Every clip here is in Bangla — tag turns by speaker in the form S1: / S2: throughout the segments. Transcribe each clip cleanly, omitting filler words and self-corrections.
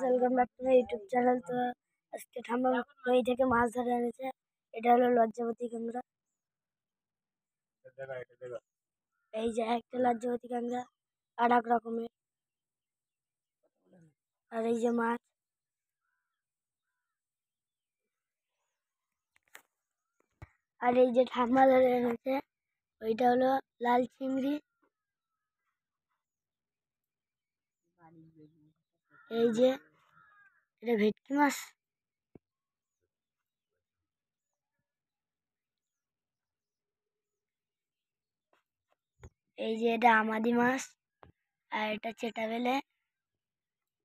S1: Welcome back to my YouTube channel. তো আজকে ঠাম্মা নদী থেকে মাছ ধরে এনেছে। এটা হলো লজ্জাবতী কাঁকড়া। এই যে একটা লজ্জাবতী কাঁকড়া আর এক রকমের, আর এই যে মাছ। আর এই যে ঠাম্মা ধরে এনেছে ওইটা হলো লাল চিংড়ি। এই যে এটা ভেটকি মাছ। এই যে এটা আমাদি মাছ, আর এটা চেটা বেলে,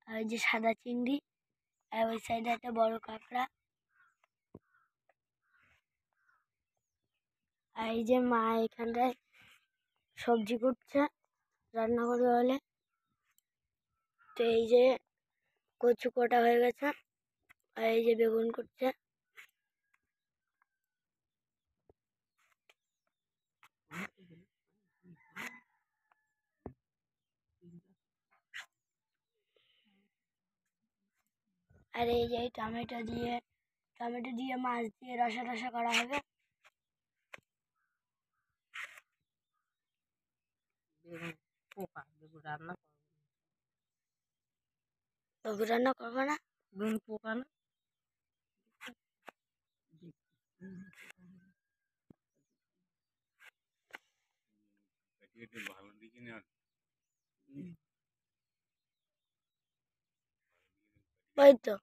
S1: আর ওই যে সাদা চিংড়ি, আর ওই সাইডে একটা বড় কাঁকড়া। আর এই যে মা এখানটায় সবজি করছে রান্না করবে বলে। তো এই যে কচু কোটা হয়ে গেছে, আর এই যে বেগুন করছে। আর এই যে টমেটো দিয়ে মাছ দিয়ে রসা রসা করা হবে। তবু রান্না করবো না, পোকা না। ওই তো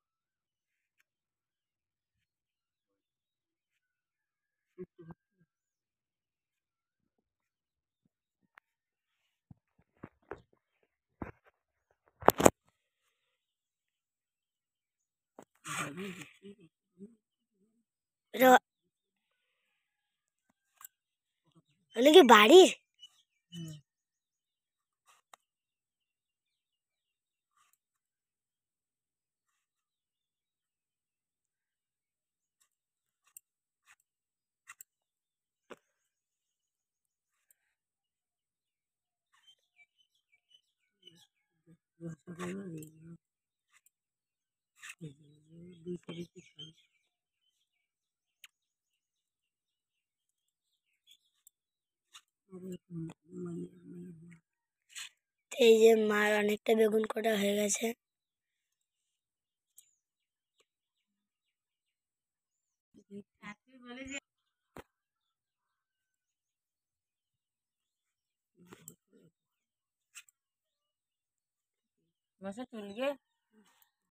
S1: এটা হলে কি বাড়ির। এই যে মার অনেকটা বেগুন কোটা হয়ে গেছে। চলে